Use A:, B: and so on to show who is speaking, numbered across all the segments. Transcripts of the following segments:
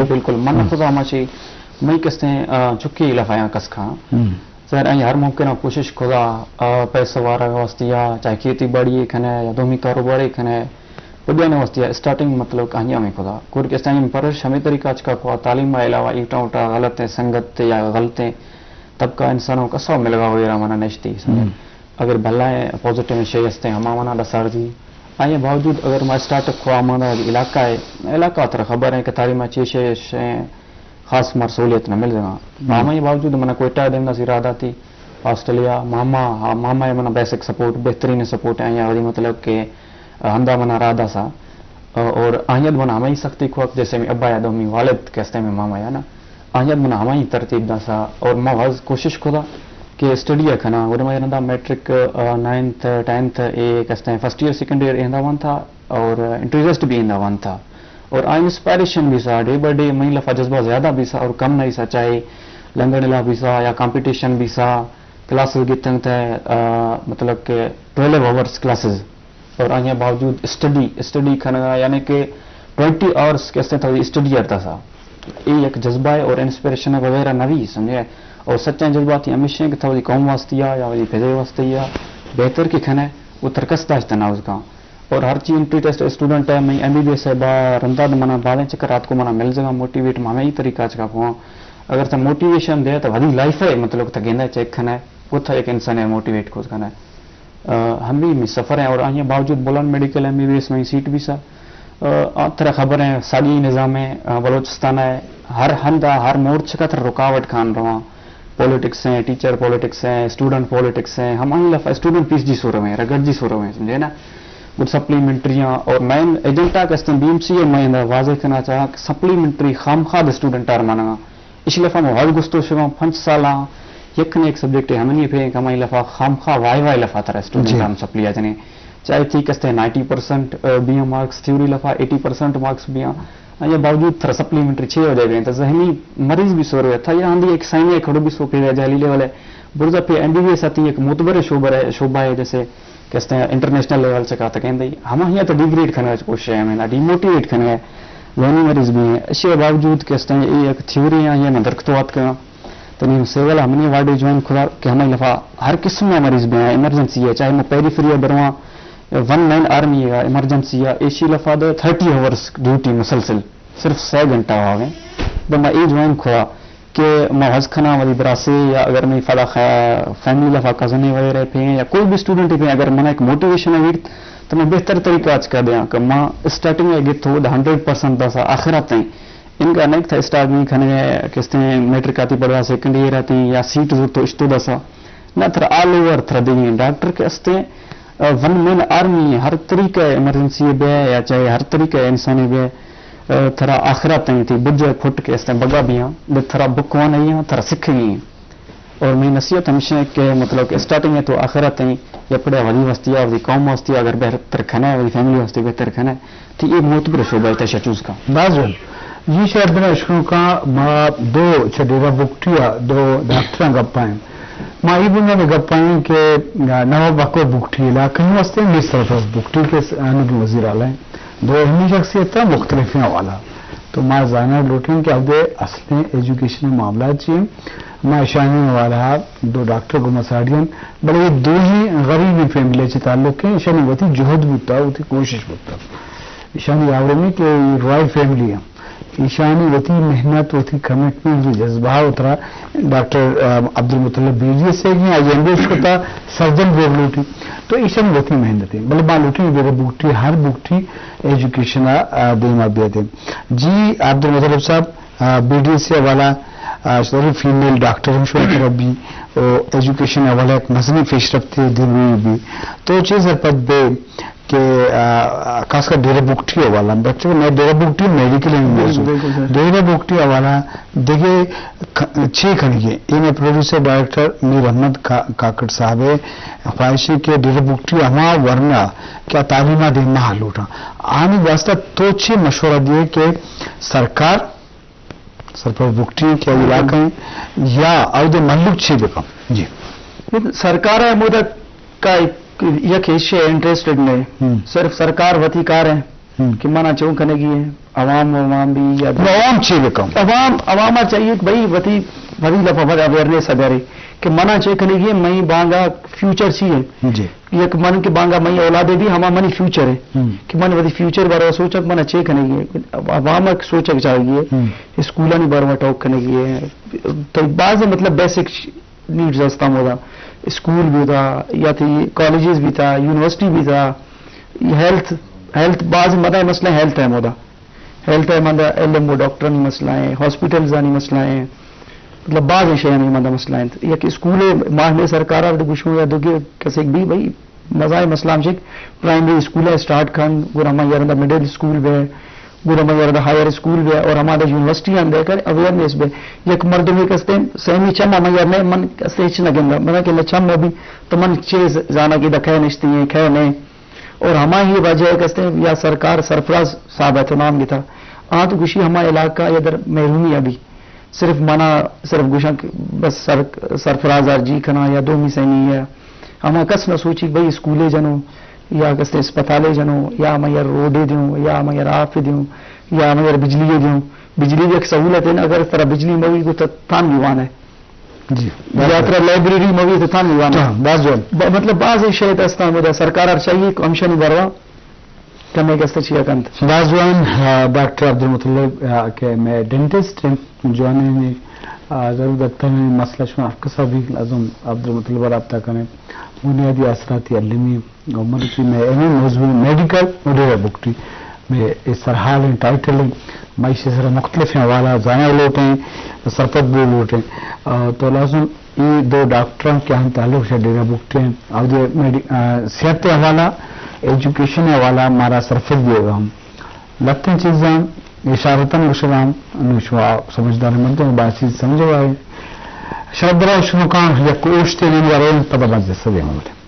A: بالکل من خدا ماشی میں کستے چکی لفایا کس کھا سر ہر ممکن کوشش خدا پیسہ وارا واسطیا چاہے کھیتی باڑی کھنے یا دومی کاروباری کھنے پڑھنے واسطیا اسٹارٹنگ مطلب کہانیاں میں خدا کور کس ٹائم پرش ہمیں طریقہ چکا خوا تعلیم کے علاوہ ایٹا وٹا غلط ہیں سنگت یا غلط ہیں طبقہ انسانوں کا سو ملگا وغیرہ منا نشتی اگر بھلا ہے پازیٹیو شے ہستے ہما منا ڈسار جی آئے باوجود اگر میں اسٹارٹ اپ خواہ مانا علاقہ ہے علاقہ تر خبر ہے کہ تعلیم اچھی شے خاص مر سہولیت نہ مل جگہ ماما یہ باوجود منا کوئٹہ دینا سی ارادہ تھی آسٹریلیا ماما ہے منا بیسک سپورٹ بہترین سپورٹ ہے یا مطلب کہ ہندا منا رادہ سا اور آہیت منا ہمیں سختی خوک جیسے میں ابا یا دومی والد کہتے ہیں ماما یا نا آہیت منا ہمیں ترتیب دا سا اور میں واز کوشش خدا کہ اسٹڈی ہے کھنا وہ میں رہا میٹرک 9th 10th اے کہتے ہیں فرسٹ ایئر سیکنڈ ایئر ایندا ون تھا اور انٹرسٹ بھی ایندا ون تھا اور آئی انسپائریشن بھی سا ڈے بائی ڈے میں لفا جذبہ زیادہ بھی سا اور کم نہیں سا چاہے لنگن لا بھی سا یا کمپٹیشن بھی سا کلاسز گتنگ تھے مطلب کہ 12 آورس کلاسز اور آئیں باوجود اسٹڈی کھنا یعنی کہ 20 آورس کہتے تھا اسٹڈی کرتا سا یہ ایک جذبہ ہے اور انسپریشن وغیرہ نہ بھی سمجھے اور سچا جذبات یہ ہمیشہ کہ تھا وہ قوم واسطے یا وہ فضے واسطے یا بہتر کی کھنا ہے وہ ترکس داشت نا اس کا اور ہر چیز انٹری ٹیسٹ اسٹوڈنٹ ہے میں ایم بی بی ایس ہے با رمضان منا بالیں چکر رات کو منا مل جگہ موٹیویٹ میں ہی طریقہ چکا پوا اگر تھا موٹیویشن دے تو وہی لائف ہے مطلب تھا گیندا چیک کھنا ہے وہ تھا ایک انسان ہے موٹیویٹ کو کھنا ہے ہم بھی سفر ہیں اور آئیں باوجود Bolan medical M B B S میں سیٹ بھی سا طرح خبر ہے ساگی نظام ہے بلوچستان ہے ہر ہندا ہر مورچ کا تھا رکاوٹ کھان رہا پولیٹکس ہیں ٹیچر پولیٹکس ہیں اسٹوڈنٹ پولیٹکس ہیں ہم اسٹوڈنٹ پیس جی سو رہے ہیں رگڑ جی سو رہے ہیں سمجھے نا کچھ سپلیمنٹریاں اور مین ایجنٹا کا بی ایم سی میں واضح کرنا چاہا کہ سپلیمنٹری خام خواہ اسٹوڈنٹ آر مانا اس لفا میں ہال گستو شو 5 سال یکن ایک سبجیکٹ ہمیں یہ پھر کمائی لفا خام خواہ وائی لفا تھا اسٹوڈنٹ سپلی آجنے چاہے تھی کستے 90% بی ایم مارکس تھیوری لفا 80% مارکس بھی یہ باوجود تھرا سپلیمنٹری 6 ہو جائے گئے تو ذہنی مریض بھی سو رہے تھا یہ آندھی ایک سائن کھڑو بھی سو پھر جہلی لیول ہے برزا پہ این ڈی بی ایس آتی ایک معتبر شعبہ ہے جیسے کہتے ہیں انٹرنیشنل لیول سے کہا تھا کہ ہم یہاں تو ڈیگریڈ کرنے کی کوشش ہے ہمیں ڈیموٹیویٹ کرنے ہے ذہنی مریض بھی ہیں اس کے باوجود کہتے ہیں یہ ایک تھیوری ہے یہ میں درختوات کا تو نہیں سیول ہم نے وارڈ جوائن خدا کہ ہمیں لفا ہر قسم کا مریض بھی ہیں ایمرجنسی ہے چاہے میں پیری فری برواں 1 مین آرمی ہے ایمرجنسی ہے ایشی لفا 30 آورس ڈیوٹی مسلسل صرف 6 گھنٹہ ہوا گئے تو میں یہ جوائن کھوا کہ میں حض کھنا والی براسے یا اگر میں فلا فیملی لفا کزن وغیرہ پہ یا کوئی بھی اسٹوڈنٹ پہ اگر میں ایک موٹیویشن ہے تو میں بہتر طریقہ آج کر دیا کہ میں اسٹارٹنگ ہے گت ہو 100% دسا آخرات تھی ان کا نہیں تھا اسٹارٹ نہیں کھانے کہتے ہیں میٹرک آتی پڑھا سیکنڈ ایئر آتی یا سیٹ جو تو اشتو دسا نہ تھرا آل اوور تھرا دیں ڈاکٹر کے استے 1 مین آرمی ہر طریقہ ایمرجنسی بے یا چاہے ہر طریقہ انسانی بے تھرا آخرات تھی تھی بج پھٹ کے استے بگا بھی ہیں تھرا بکوا نہیں ہیں تھرا سکھ گئی ہیں اور میں نصیحت ہمیشہ کہ مطلب کہ اسٹارٹنگ ہے تو آخرات تھی یا پڑھا ولی وسطی ولی قوم وسطی اگر بہتر کھانا ہے ولی فیملی وسطی بہتر کھانا ہے تو یہ معتبر شعبہ ہے تشا چوز کا
B: بازل یہ شاید بنا شروع کا ماں 2 چڈیرا بکٹیا 2 ڈاکٹر گپائیں ماں یہ بنا میں گپائیں کہ نواب بکو بکٹی علاقے واسطے میری طرف بکٹی کے وزیر اعلیٰ ہیں 2 علمی شخصیت تھا مختلف والا تو ماں زانہ لوٹیں کہ اب اصل ایجوکیشن معاملات چاہیے ماں شانی والا 2 ڈاکٹر کو مساڑین بڑے یہ 2 ہی غریب فیملی سے تعلق ہیں شانی وہ تھی جہد بتا وہ تھی کوشش بتا شانی آوڑے میں کہ رائل فیملی ہے ایشانی وتی محنت وتی کمٹمنٹ جو جذبہ اترا ڈاکٹر عبد المطلب بیجی سے گیا اس کو تھا سرجن بورڈ لوٹی تو ایشانی وتی محنت ہے بلے بال لوٹی میرے بکٹی ہر بکٹی ایجوکیشن دینا بیتے جی عبد المطلب صاحب بی ڈی سے والا فیمیل ڈاکٹر ہم شوق ربی ایجوکیشن والا ایک مذہبی پیش رفت دینی بھی تو چیز پد بے کہ خاص کر ڈیرا بکٹی والا بچوں میں ڈیرا بکٹی میڈیکل ڈیرا بکٹی والا دیکھے 6 کھنگے ان پروڈیوسر ڈائریکٹر میر احمد کاکڑ صاحب خواہشی کے ڈیرا بکٹی ہما ورنہ کیا تعلیمات دے نہ لوٹا آنے واسطہ تو 6 مشورہ دیے کہ سرکار سرپر بکٹی کے علاقے یا عہدے ملک 6 بکم جی
A: سرکار ہے مدد کا یک حصے انٹرسٹڈ نہیں صرف سرکار وتی کار ہے
C: کہ مانا چون کنگی ہے عوام بھی یا
B: عوام چاہیے کم
C: عوام چاہیے کہ بھائی وتی لفظ اویئرنیس ادارے کہ منا چاہیے کنگی ہے میں بانگا فیوچر چاہیے
B: جی
C: یک من کے بانگا میں اولادے بھی ہما منی فیوچر ہے کہ من وتی فیوچر بارے سوچک منا چاہیے کنگی ہے عوام سوچک چاہیے اسکولوں نے بارے ٹاک کنگی ہے تو بعض مطلب بیسک نیڈز استعمال ہوگا اسکول بھی تھا یا تھی کالجز بھی تھا یونیورسٹی بھی تھا ہیلتھ بعض مدہ مسئلہ ہیلتھ ہے مودا ہیلتھ ہے مدہ علم و ڈاکٹر مسئلہ ہیں ہاسپٹلز مسئلہ ہیں مطلب بعض شہر نہیں مدہ مسئلہ ہیں یا کہ اسکول ماہر سرکار گوشوں یا دو کسی بھی بھائی مزہ مسئلہ ہم پرائمری اسکول ہے اسٹارٹ کھان گورا میار مڈل اسکول بھی ہے گورا میار ہائر اسکول بھی ہے اور ہمارا یونیورسٹی اندر کر اویئرنیس بھی یک مرد میں کستے سہمی چم میار نے من کستے نہ گندا من کہ چم میں بھی تو من چیز جانا کہ دکھے نشتی ہیں کھے نہیں اور ہماری یہ وجہ کہتے ہیں یا سرکار سرفراز صاحب ہے تو نام بھی تھا تو گوشی ہمارا علاقہ ادھر محرومی ابھی صرف منا صرف گوشا بس سرفراز جی کھنا یا دومی سینی ہے ہم کس نہ سوچی بھائی اسکولے جنوں یا کستے اسپتالے جنوں یا ہم یار روڈے دوں یا ہم یار آف دوں یا ہم یار بجلی دوں بجلی بھی ایک سہولت ہے نا اگر اس طرح بجلی موی کو تھان دیوان ہے
B: جی
C: یا طرح لائبریری موی تو تھان دیوان ہے
B: بعض
C: مطلب بعض شاید استعمال سرکار چاہیے امشن بروا کمی کستے چیئے کنت
B: بازوان ڈاکٹر عبدالمطلب کہ میں ڈینٹسٹ جو میں ضرور دکھتا ہوں مسئلہ شما افقصہ بھی لازم عبدالمطلب رابطہ کریں بنیادی اثرات علمی عمر کی میں موضوع میڈیکل مڈیرہ بکٹی میں اس سرحال ہیں ٹائٹل ہیں معیشت سر مختلف ہیں حوالہ زائیں لوٹیں سرپت بھی لوٹیں تو لازم یہ دو ڈاکٹروں کے ہم تعلق سے ڈیرہ بکتے ہیں اور صحت حوالہ ایجوکیشن حوالہ ہمارا سرفت بھی ہوگا ہم لگتے چیزیں اشارتاً گشرام نوشوا سمجھدار مندوں میں بات چیز سمجھو آئے شاید برای شنو کان یا کوشتے نہیں وارے پتہ بات جیسا دیں مجھے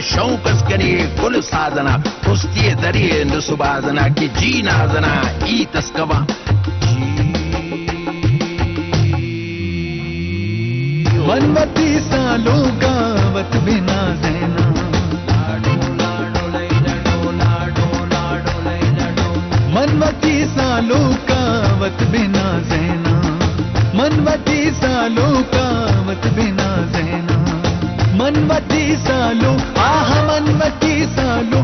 D: شوقس کرے کل سازنا کشتی ذریعے نسبازنا کی جی نازنا ای تسکوا
E: منوتی سالوں گاوت بنا زینا منوتی سالوں گاوت بنا زینا منوتی سالوں گاوت بنا زینا منوتی سالوں منوتی سالوں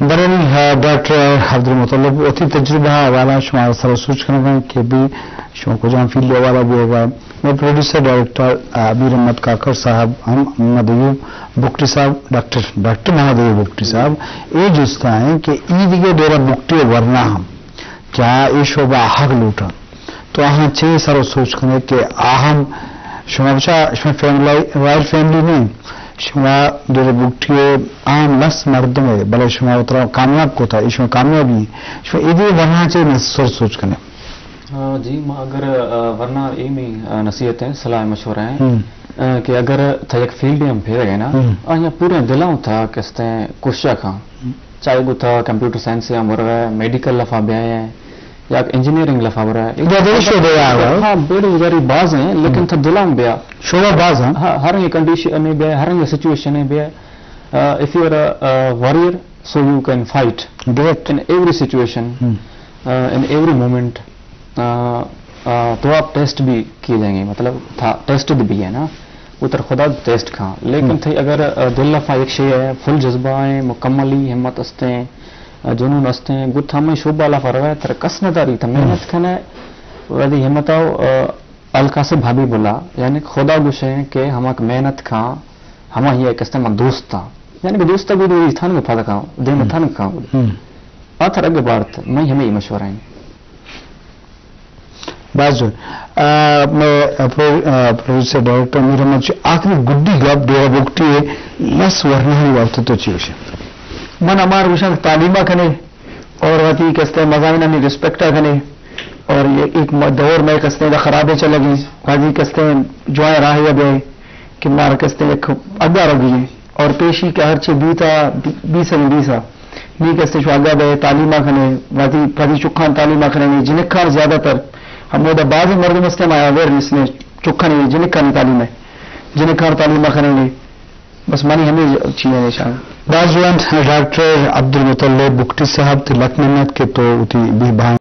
B: برانی ڈاکٹر عبدالمطلب اتی تجربہ والا شما سر سوچ کرنا کہ بھی شما کو جان فیلڈ والا بھی ہوگا میں پروڈیوسر ڈائریکٹر امیر احمد کاکڑ صاحب ہم محمد ایوب بکٹی صاحب ڈاکٹر محمد ایوب بکٹی صاحب یہ جستا ہے کہ ای دیگه ڈیرا بکٹی ورنہ ہم کیا یہ شعبہ حق لوٹا تو آہاں چھ سر سوچ کرنے کہ آہم شما بچا شما فیملی رائل فیملی میں شما ڈیرا بکٹی عام لس مردم ہے بلے شما اترا کامیاب کو تھا شما کامیابی شما ای دیگه ورنہ چھ سر سوچ کرنے
A: جی ما اگر ورنہ ای میں نصیحتیں صلاح مشورہ ہیں کہ اگر تھا ایک فیلڈ ہم پھیر گئے نا یہاں پورے دلاؤں تھا کہتے ہیں کوشش کھاں چاہے وہ تھا کمپیوٹر سائنس سے ہم رہا ہے میڈیکل لفا بھی آئے ہیں یا انجینئرنگ لفا بھی رہا ہے ہاں بڑی ویری باز ہیں لیکن تھا دلاؤں بھی
B: شعبہ باز ہیں
A: ہر ایک کنڈیشن میں بھی ہے ہر ایک سچویشن میں بھی ہے if you are a warrior so you can fight in every situation in every moment تو آپ ٹیسٹ بھی کیے جائیں گے مطلب ٹیسٹ بھی ہے نا اتر خدا ٹیسٹ کھاں لیکن تھے اگر دل لفا ایک شے ہے فل جذبہ ہیں مکملی ہمت استے ہیں جنون استے ہیں گت ہمیں شعبہ لفا رہا ہے تر کس نہ داری تھا محنت کھانا ودی ہمت آؤ الکا سے بھابی بولا یعنی خدا گوش ہے کہ ہم محنت کھاں ہم یہ کہتے ہیں دوست تھا یعنی کہ دوست بھی دو تھا نا پھا کھاؤں دے میں تھا نا کھاؤں آتھر اگے بارت میں ہمیں یہ مشورہ ہیں
B: باز میں پروڈیوسر ڈائریکٹر امیر احمد آخری گڈی گپ ڈیرا بکٹی لس ورنہ ہی وقت تو چیوش
C: من ہمار وشن تعلیمہ کھنے اور وتی کہتے ہیں مضامین میں رسپیکٹا کھنے اور یہ ایک دور میں کہتے ہیں خرابے چلے گی غازی کہتے ہیں جو ہے راہ اب ہے کہ مار کہتے ہیں اگا رگی اور پیشی کے ہر چھ بیسا نہیں کہتے شو اگا بے تعلیمہ کھنے وتی پھدی چکھان تعلیمہ کھنے جنکھان زیادہ تر ہم وہ بعض مردم استے میں اویئرنس نے چکھا نہیں جنکھان تعلیم ہے جنکھان تعلیم کھنے نہیں بس مانی ہمیں چیزیں نشان
B: بعض ڈاکٹر عبدالمطلب بکٹی صاحب تلک منت کے تو بھی